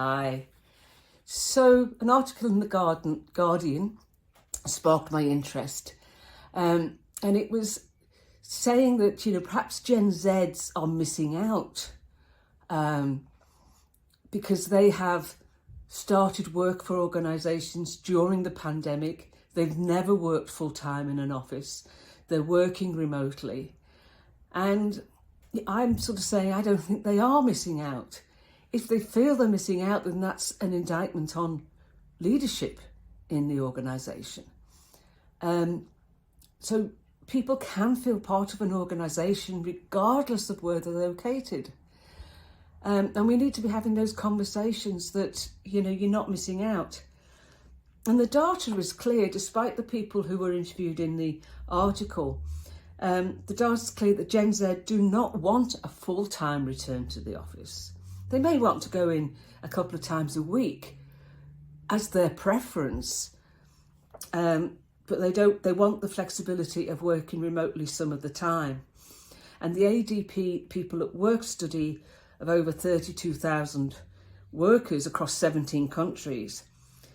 Hi. So an article in the Guardian sparked my interest, and it was saying that perhaps Gen Zs are missing out because they have started work for organisations during the pandemic. They've never worked full time in an office. They're working remotely, and I'm sort of saying I don't think they are missing out. If they feel they're missing out, then that's an indictment on leadership in the organisation. So people can feel part of an organisation regardless of where they're located. And we need to be having those conversations that, you're not missing out. And the data is clear, despite the people who were interviewed in the article. The data is clear that Gen Z do not want a full-time return to the office. They may want to go in a couple of times a week as their preference, but they want the flexibility of working remotely some of the time. And the ADP People at Work study of over 32,000 workers across 17 countries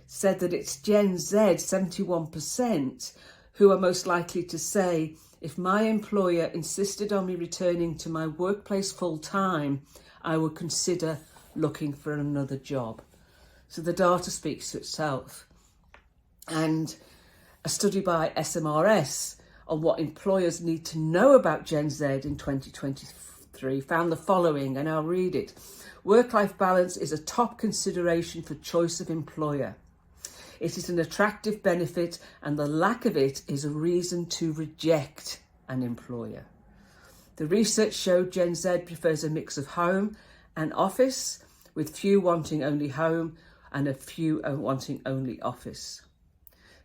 said that it's Gen Z, 71%, who are most likely to say, if my employer insisted on me returning to my workplace full time, I would consider looking for another job. So the data speaks to itself. And a study by SMRS on what employers need to know about Gen Z in 2023 found the following, and I'll read it. Work-life balance is a top consideration for choice of employer. It is an attractive benefit, and the lack of it is a reason to reject an employer. The research showed Gen Z prefers a mix of home and office, with few wanting only home and a few wanting only office.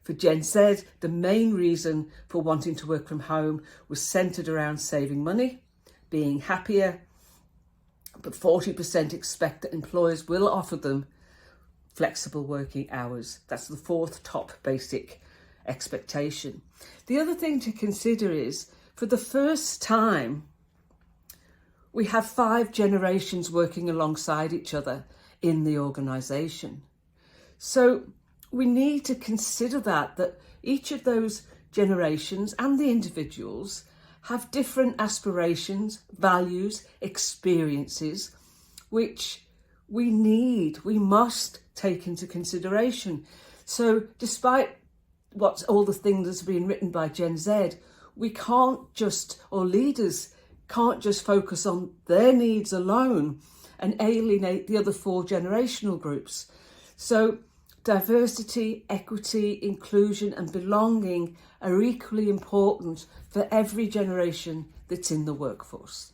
For Gen Z, the main reason for wanting to work from home was centred around saving money, being happier, but 40% expect that employers will offer them flexible working hours. That's the fourth top basic expectation. The other thing to consider is, for the first time, we have 5 generations working alongside each other in the organisation. So we need to consider that each of those generations and the individuals have different aspirations, values, experiences, which we must take into consideration. So despite all the things that's been written by Gen Z, leaders can't just focus on their needs alone and alienate the other 4 generational groups. So diversity, equity, inclusion and belonging are equally important for every generation that's in the workforce.